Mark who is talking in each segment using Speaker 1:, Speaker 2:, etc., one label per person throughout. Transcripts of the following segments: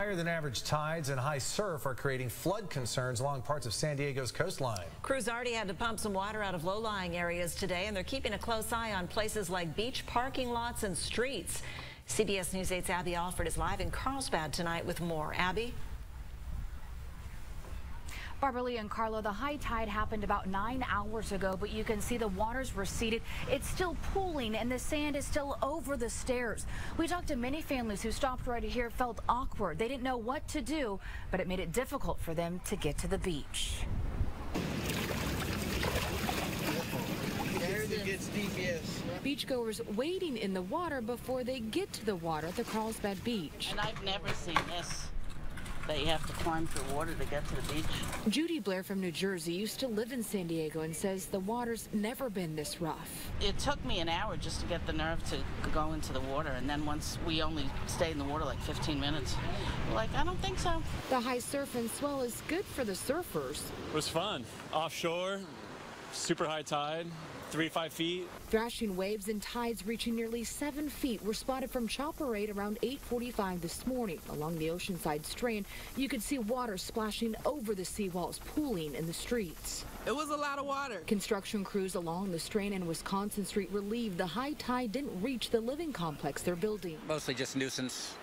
Speaker 1: Higher than average tides and high surf are creating flood concerns along parts of San Diego's coastline.
Speaker 2: Crews already had to pump some water out of low-lying areas today, and they're keeping a close eye on places like beach parking lots and streets. CBS News 8's Abby Alford is live in Carlsbad tonight with more. Abby?
Speaker 3: Barbara Lee and Carlo, the high tide happened about 9 hours ago, but you can see the water's receded. It's still pooling and the sand is still over the stairs. We talked to many families who stopped right here, felt awkward. They didn't know what to do, but it made it difficult for them to get to the beach.
Speaker 4: Beachgoers waiting in the water before they get to the water at the Carlsbad beach.
Speaker 5: And I've never seen this. That you have to climb through water to get to the beach.
Speaker 4: Judy Blair from New Jersey used to live in San Diego and says the water's never been this rough.
Speaker 5: It took me an hour just to get the nerve to go into the water, and then once we only stayed in the water like 15 minutes. We're like, I don't think so.
Speaker 4: The high surf and swell is good for the surfers.
Speaker 6: It was fun. Offshore, super high tide. 3 to 5 feet.
Speaker 4: Thrashing waves and tides reaching nearly 7 feet were spotted from Chopper 8 around 8:45 this morning. Along the Oceanside Strand, you could see water splashing over the seawalls, pooling in the streets.
Speaker 7: It was a lot of water.
Speaker 4: Construction crews along the Strand and Wisconsin Street relieved the high tide didn't reach the living complex they're building.
Speaker 8: Mostly just nuisance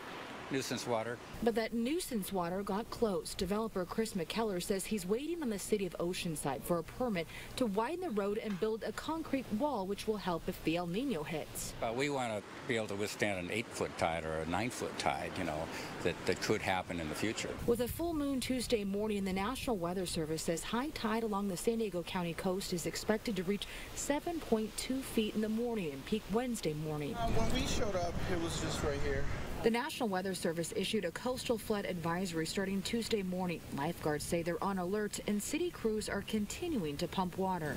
Speaker 8: water.
Speaker 4: But that nuisance water got close. Developer Chris McKellar says he's waiting on the city of Oceanside for a permit to widen the road and build a concrete wall, which will help if the El Nino hits.
Speaker 8: We want to be able to withstand an 8-foot tide or a 9-foot tide, that could happen in the future.
Speaker 4: With a full moon Tuesday morning, the National Weather Service says high tide along the San Diego County coast is expected to reach 7.2 feet in the morning and peak Wednesday morning.
Speaker 7: When we showed up, it was just right here.
Speaker 4: The National Weather Service issued a coastal flood advisory starting Tuesday morning. Lifeguards say they're on alert and city crews are continuing to pump water.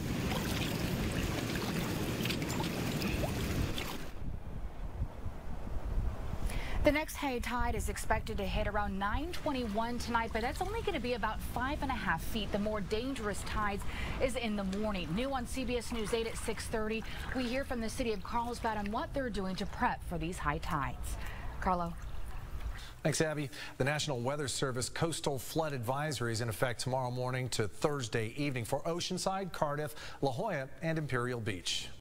Speaker 4: The next high tide is expected to hit around 9:21 tonight, but that's only going to be about 5.5 feet. The more dangerous tides is in the morning. New on CBS News 8 at 6:30. We hear from the city of Carlsbad on what they're doing to prep for these high tides. Carlo.
Speaker 1: Thanks, Abby. The National Weather Service coastal flood advisory is in effect tomorrow morning to Thursday evening for Oceanside, Cardiff, La Jolla, and Imperial Beach.